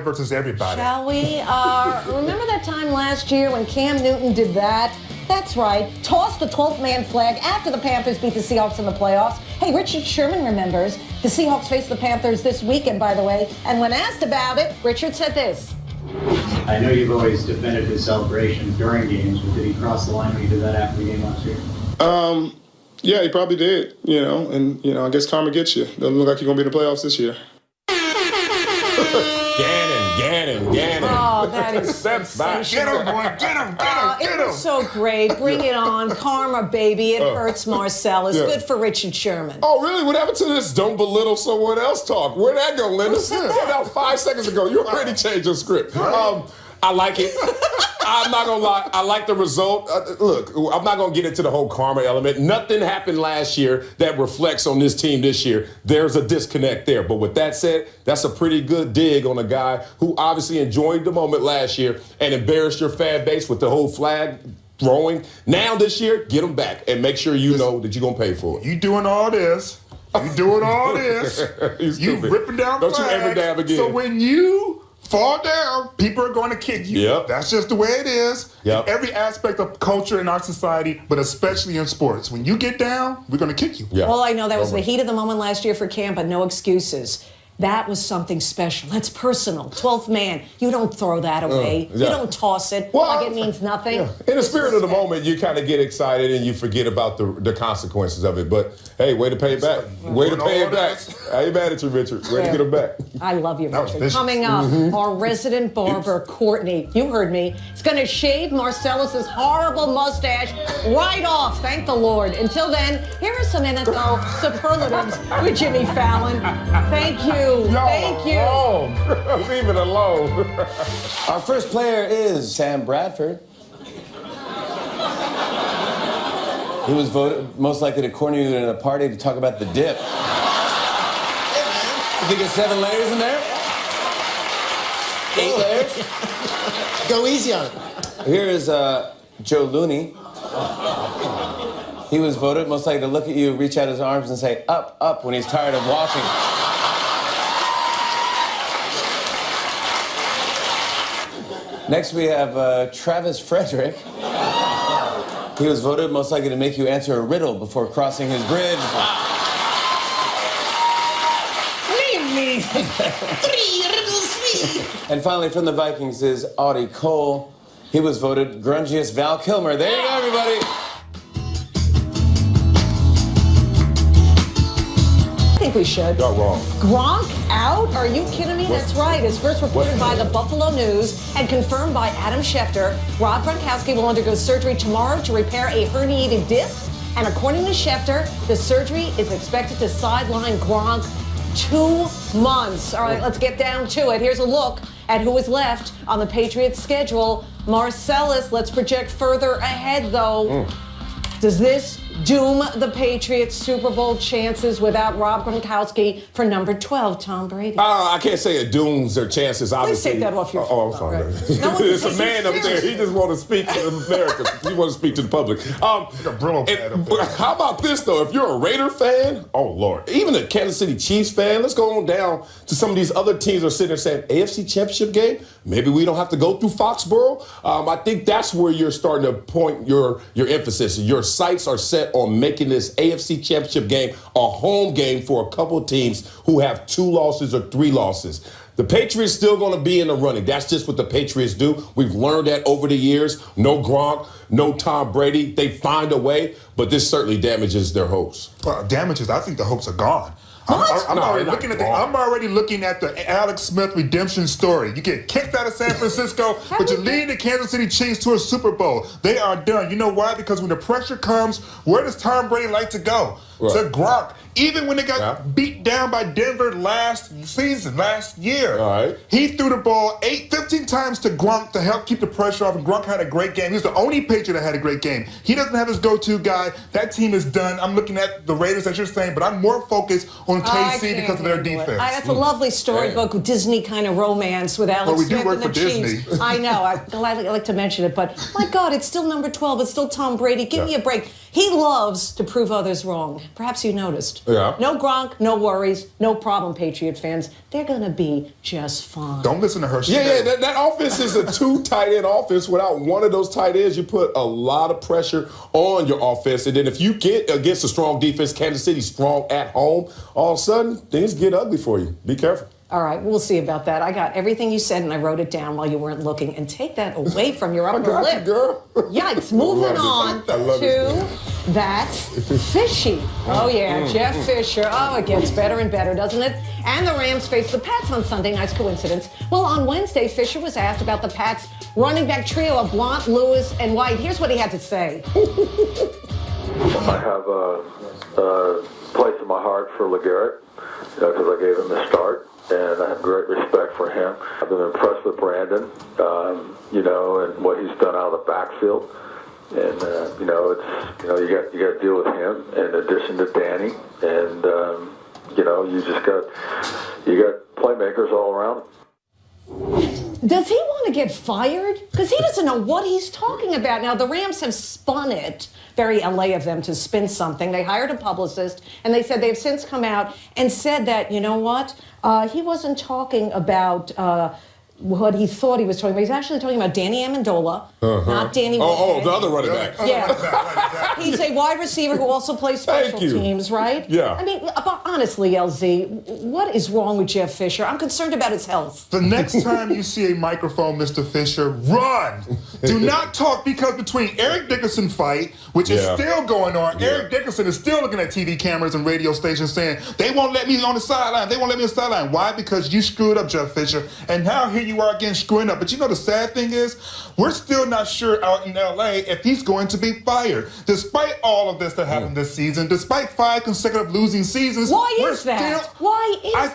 versus everybody. Shall we? Remember that time last year when Cam Newton did that? That's right. Tossed the 12th man flag after the Panthers beat the Seahawks in the playoffs. Hey, Richard Sherman remembers. The Seahawks face the Panthers this weekend, by the way. And when asked about it, Richard said this. I know you've always defended his celebrations during games, but did he cross the line when he did that after the game last year? Yeah, he probably did, and, I guess karma gets you. Doesn't look like you're going to be in the playoffs this year. Gannon. Oh, that is Get him, boy. Get him. It was so great. Bring it on. Karma, baby. It hurts Marcellus. Yeah. Good for Richard Sherman. Oh, really? What happened to this don't belittle someone else talk? Where'd that go, Linda? Who said that? About 5 seconds ago. You already changed your script. I like it. I'm not going to lie. I like the result. Look, I'm not going to get into the whole karma element. Nothing happened last year that reflects on this team this year. There's a disconnect there. But with that said, that's a pretty good dig on a guy who obviously enjoyed the moment last year and embarrassed your fan base with the whole flag throwing. Now this year, get him back and make sure you know that you're going to pay for it. You doing all this. You ripping down Don't flags. you ever dab again. So when you fall down, people are going to kick you. Yep. That's just the way it is. Yep. In every aspect of culture in our society, but especially in sports. When you get down, we're going to kick you. Yeah. Well, I know that was the heat of the moment last year for Cam, but no excuses. That was something special. That's personal. 12th man. You don't throw that away. Yeah. You don't toss it like it means nothing. Yeah. In the spirit of the moment, you kind of get excited and you forget about the consequences of it. But, hey, way to pay it back. Way to pay it back. I ain't mad at you, Richard. Way to get him back. I love you, Richard. vicious. Coming up, our resident barber, Courtney, you heard me, is going to shave Marcellus's horrible mustache right off. Thank the Lord. Until then, here are some NFL superlatives with Jimmy Fallon. Thank you. Thank you. Leave it alone. Our first player is Sam Bradford. He was voted most likely to corner you in a party to talk about the dip. You think it's 7 layers in there? 8 layers? Go easy on it. Here is Joe Looney. He was voted most likely to look at you, reach out his arms, and say, up, up, when he's tired of walking. Next, we have Travis Frederick. He was voted most likely to make you answer a riddle before crossing his bridge. Leave me. 3 riddles me. And finally, from the Vikings is Audie Cole. He was voted grungiest Val Kilmer. There you go, everybody. I think we should. Not wrong. Gronk out? Are you kidding me? That's right. As first reported by the Buffalo News and confirmed by Adam Schefter, Rob Gronkowski will undergo surgery tomorrow to repair a herniated disc. And according to Schefter, the surgery is expected to sideline Gronk 2 months. All right, let's get down to it. Here's a look at who is left on the Patriots' schedule. Marcellus, let's project further ahead, though. Does this doom the Patriots' Super Bowl chances without Rob Gronkowski for number 12, Tom Brady? I can't say it dooms their chances, obviously. take that off your Oh, I'm phone. sorry. Right. No one It's can a take man you up there. seriously. He just want to speak to America. He want to speak to the public. Brillo pad up there. How about this, though? If you're a Raider fan, oh, Lord. Even a Kansas City Chiefs fan, let's go on down to some of these other teams that are sitting there saying, AFC Championship game? Maybe we don't have to go through Foxborough. I think that's where you're starting to point your emphasis. Your sights are set on making this AFC Championship game a home game for a couple of teams who have 2 losses or 3 losses. The Patriots still going to be in the running. That's just what the Patriots do. We've learned that over the years. No Gronk, no Tom Brady. They find a way, but this certainly damages their hopes. Well, damages. I think the hopes are gone. I'm No, already they're looking not at gone. I'm already looking at the Alex Smith redemption story. You get kicked out of San Francisco, but you lead the Kansas City Chiefs to a Super Bowl. They are done. You know why? Because when the pressure comes, where does Tom Brady like to go? Right. To Gronk. Even when they got beat down by Denver last year, All right. he threw the ball 15 times to Gronk to help keep the pressure off, and Gronk had a great game. He was the only Patriot that had a great game. He doesn't have his go-to guy. That team is done. I'm looking at the Raiders, as you're saying, but I'm more focused on KC because of their defense. That's a lovely storybook, Disney kind of romance with Alex Well, we do Smith work and the for Chiefs. Disney. I know. I like to mention it, but my God, it's still number 12. It's still Tom Brady. Give me a break. He loves to prove others wrong. Perhaps you noticed. Yeah. No Gronk, no worries, no problem, Patriot fans. They're going to be just fine. Don't listen to her. Yeah, that offense is a two tight end offense. Without one of those tight ends, you put a lot of pressure on your offense. And then if you get against a strong defense, Kansas City strong at home, all of a sudden things get ugly for you. Be careful. All right, we'll see about that. I got everything you said, and I wrote it down while you weren't looking. And take that away from your upper lip. You, girl. Yikes. Moving on to That's Fishy. Oh, yeah, Jeff Fisher. Oh, it gets better and better, doesn't it? And the Rams face the Pats on Sunday. Nice coincidence. Well, on Wednesday, Fisher was asked about the Pats running back trio of Blount, Lewis, and White. Here's what he had to say. I have a place in my heart for LeGarrette because I gave him the start. And I have great respect for him. I've been impressed with Brandon, and what he's done out of the backfield. And you got to deal with him in addition to Danny. And you got playmakers all around him. Does he want to get fired? Because he doesn't know what he's talking about. Now, the Rams have spun it. Very LA of them to spin something. They hired a publicist, and they said they've since come out and said that, you know what? He wasn't talking about what he thought he was talking about. He's actually talking about Danny Amendola, not Danny Oh, the other running back. Yeah. He's a wide receiver who also plays special teams, right? Yeah. I mean, honestly, LZ, what is wrong with Jeff Fisher? I'm concerned about his health. The next time you see a microphone, Mr. Fisher, run. Do not talk, because between Eric Dickerson fight, which is still going on, Eric Dickerson is still looking at TV cameras and radio stations saying, they won't let me on the sideline. They won't let me on the sideline. Why? Because you screwed up, Jeff Fisher. And now here you are again screwing up. But you know the sad thing is, we're still not sure out in L.A. if he's going to be fired. Despite all of this that happened this season, despite 5 consecutive losing seasons, Why is that? I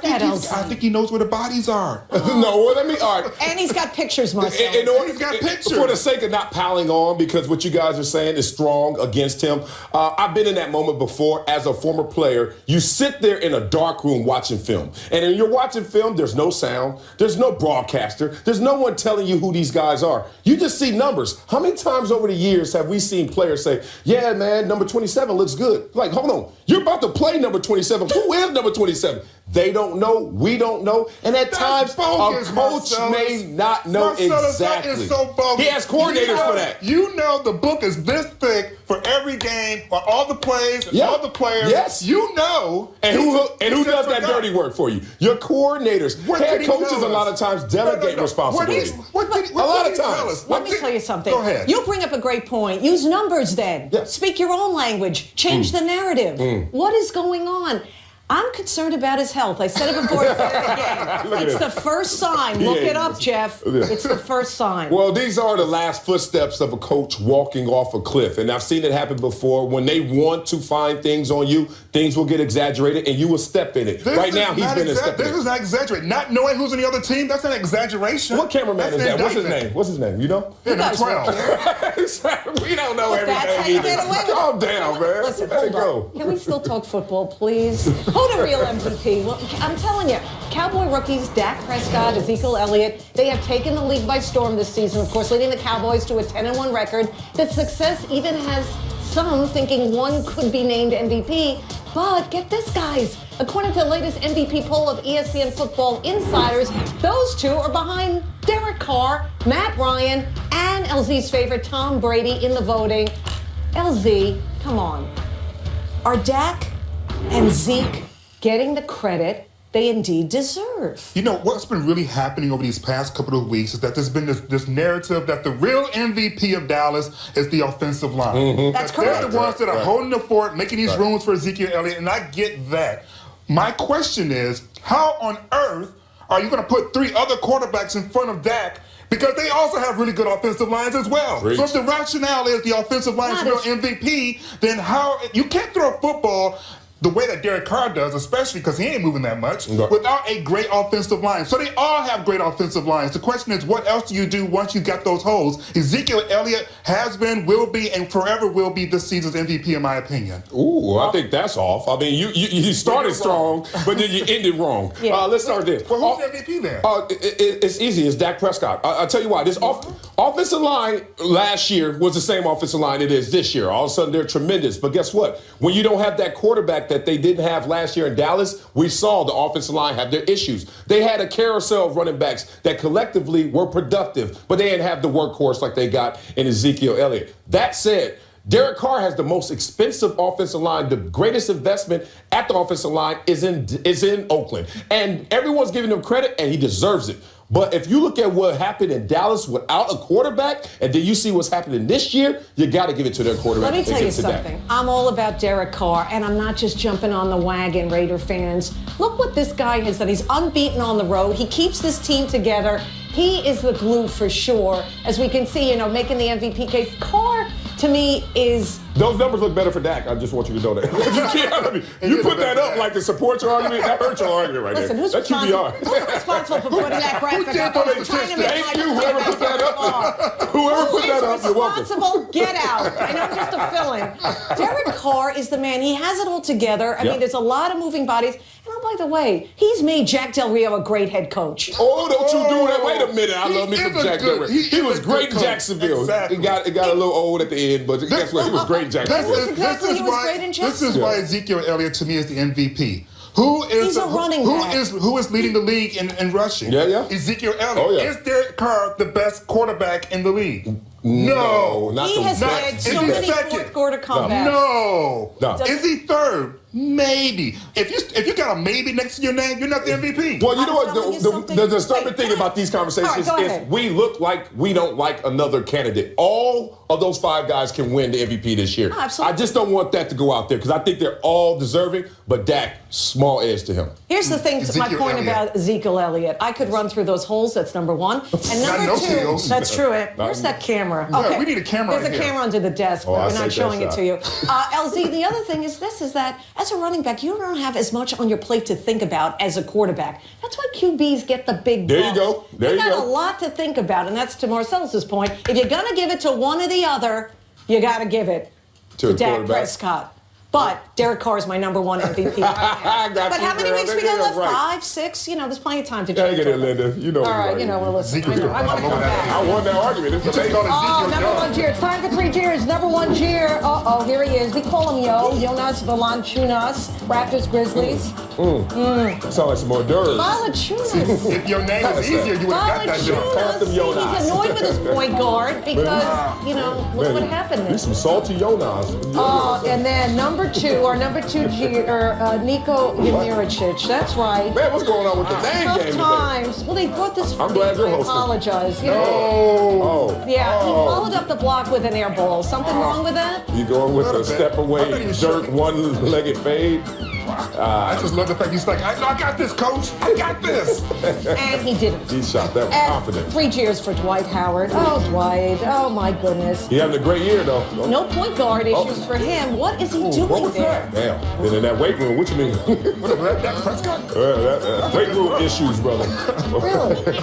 think he knows where the bodies are. No, let me. All right. And he's got pictures, Marcellus. He's got pictures. For the sake of not piling on, because what you guys are saying is strong against him. I've been in that moment before as a former player. You sit there in a dark room watching film. And when you're watching film, there's no sound. There's no broadcaster. There's no one telling you who these guys are. You just see numbers. How many times over the years have we seen players say, yeah, man, number 27 looks good? Like, hold on. You're about to play number 27. Who is number 27? They don't know. We don't know. And at times, bogus, a coach may not know exactly. That is so bogus. He has coordinators for that. You know the book is this thick for every game, for all the plays, and all the players. Yes. You know. And who does that dirty work for you? Your coordinators. Head coaches a lot of times delegate responsibility. A lot of times. Let me tell you something. Go ahead. You bring up a great point. Use numbers then. Yeah. Speak your own language. Change the narrative. What is going on? I'm concerned about his health. I said it before. It's the first sign. Look it up, Jeff. It's the first sign. Well, these are the last footsteps of a coach walking off a cliff. And I've seen it happen before. When they want to find things on you, things will get exaggerated, and you will step in it. Right now, he's been stepping in it. This is not exaggerating. Not knowing who's on the other team, that's an exaggeration. What cameraman is that? What's his name? You know? You guys 12. We don't know everything. That's how you get away with it. Calm down, man. Listen, Let it hold go. on. Can we still talk football, please? Who the real MVP? Well, I'm telling you, Cowboy rookies Dak Prescott, Ezekiel Elliott, they have taken the league by storm this season, of course, leading the Cowboys to a 10-1 record. The success even has some thinking one could be named MVP. But get this, guys. According to the latest MVP poll of ESPN Football Insiders, those two are behind Derek Carr, Matt Ryan, and LZ's favorite Tom Brady in the voting. LZ, come on. Are Dak and Zeke getting the credit they indeed deserve? You know, what's been really happening over these past couple of weeks is that there's been this narrative that the real MVP of Dallas is the offensive line. That's They're correct. the ones that are holding the fort, making these rooms for Ezekiel Elliott, and I get that. My question is, how on earth are you going to put 3 other quarterbacks in front of Dak? Because they also have really good offensive lines as well. Preach. So if the rationale is the offensive line is real MVP, then how you can't throw a football the way that Derek Carr does, especially because he ain't moving that much, Right. without a great offensive line. So they all have great offensive lines. The question is, what else do you do once you got those holes? Ezekiel Elliott has been, will be, and forever will be this season's MVP, in my opinion. Ooh, I think that's off. I mean, you started strong, but then you ended wrong. Yeah. Let's start there. Well, who's the MVP then? It's easy. It's Dak Prescott. I'll tell you why. This offensive line last year was the same offensive line it is this year. All of a sudden, they're tremendous. But guess what? When you don't have that quarterback that they didn't have last year in Dallas, we saw the offensive line have their issues. They had a carousel of running backs that collectively were productive, but they didn't have the workhorse like they got in Ezekiel Elliott. That said, Derek Carr has the most expensive offensive line. The greatest investment at the offensive line is in Oakland. And everyone's giving him credit, and he deserves it. But if you look at what happened in Dallas without a quarterback, and then you see what's happening this year, you got to give it to their quarterback. Let me tell you Give it to Dak. something. I'm all about Derek Carr, and I'm not just jumping on the wagon, Raider fans. Look what this guy has done. He's unbeaten on the road. He keeps this team together. He is the glue for sure. As we can see, making the MVP case. Carr, to me, is... Those numbers look better for Dak. I just want you to know that. You put that up like to support your argument. That hurts your argument right Listen, there. who's That's responsible for putting that graphic up? those Trying to make Thank my you, whoever put that up. Whoever put that up, you're welcome. Responsible, get out. I know I'm just a fill-in. Derek Carr is the man. He has it all together. I mean, there's a lot of moving bodies. And oh, by the way, he's made Jack Del Rio a great head coach. Oh, don't you do that. Wait a minute. I love me some Jack Del Rio. He was great in Jacksonville. Exactly. It got a little old at the end, but guess what? He was great in Jacksonville. Exactly, he was great in This is why Ezekiel Elliott, to me, is the MVP. He's a running back. Who is leading the league in rushing? Yeah. Ezekiel Elliott. Oh, yeah. Is Derek Carr the best quarterback in the league? No, not He the has best. had Is so he many second? fourth quarter comebacks. No. Does- Is he third? Maybe. If you got a maybe next to your name, you're not the MVP. Well, you know I'm telling you what? something. The disturbing Wait, thing go about ahead. these conversations All right, go is ahead. we look like we don't like another candidate. All of those five guys can win the MVP this year. Oh, absolutely. I just don't want that to go out there because I think they're all deserving, but Dak, small edge to him. Here's the thing, my Ezekiel point Elliott. about Ezekiel Elliott. I could run through those holes, that's number one. And Not number no two, holes. that's true. Where's that camera? Yeah, we need a camera There's in a here. camera under the desk, Oh, but I we're see not that showing it shot. to you. LZ, the other thing is that as a running back, you don't have as much on your plate to think about as a quarterback. That's why QBs get the big There you bumps. go. There They you got go. a lot to think about, and that's to Marcellus's point. If you're going to give it to one or the other, you got to give it to a Dak quarterback. Prescott. But Derek Carr is my number one MVP. I got But you, how many girl. weeks we There got you go, left? right. 5, 6? There's plenty of time to Take change it in, over. Linda. You know All right, right. well, listen. I Ezekiel, know. I want to come back. I won that argument. It's just called Oh, Ezekiel number one Elliott. Jeer. It's time for 3 Jeers. Number one Jeer. Uh-oh, here he is. We call him Jonas Valanciunas. Raptors, Grizzlies. Sound like some hors d'oeuvres. Valanciunas. If your name was easier, you would have got that job. Call him Jonas. He's annoyed with his point guard because, look what happened there. These some salty Jonas. And then number two Jeer, Nico Juricic. That's right. Man, what's going on with the name Tough game today? times. Well, they brought this for I'm me. glad you're I hosting. apologize. Oh. Yeah, he followed up the block with an air ball. Something wrong with that? You going with Little a bit. step I thought away, he was jerk, shooting. Mm-hmm. 1-legged fade? I just love the fact he's like, I got this, coach. I got this. And he didn't. He shot that with And confidence. 3 cheers for Dwight Howard. Oh, Dwight. Oh, my goodness. He having a great year, though. No point guard issues for him. What is he What doing was there? that? Damn. Been in that weight room. What you mean? What, that Prescott? Weight room issues, brother. Really?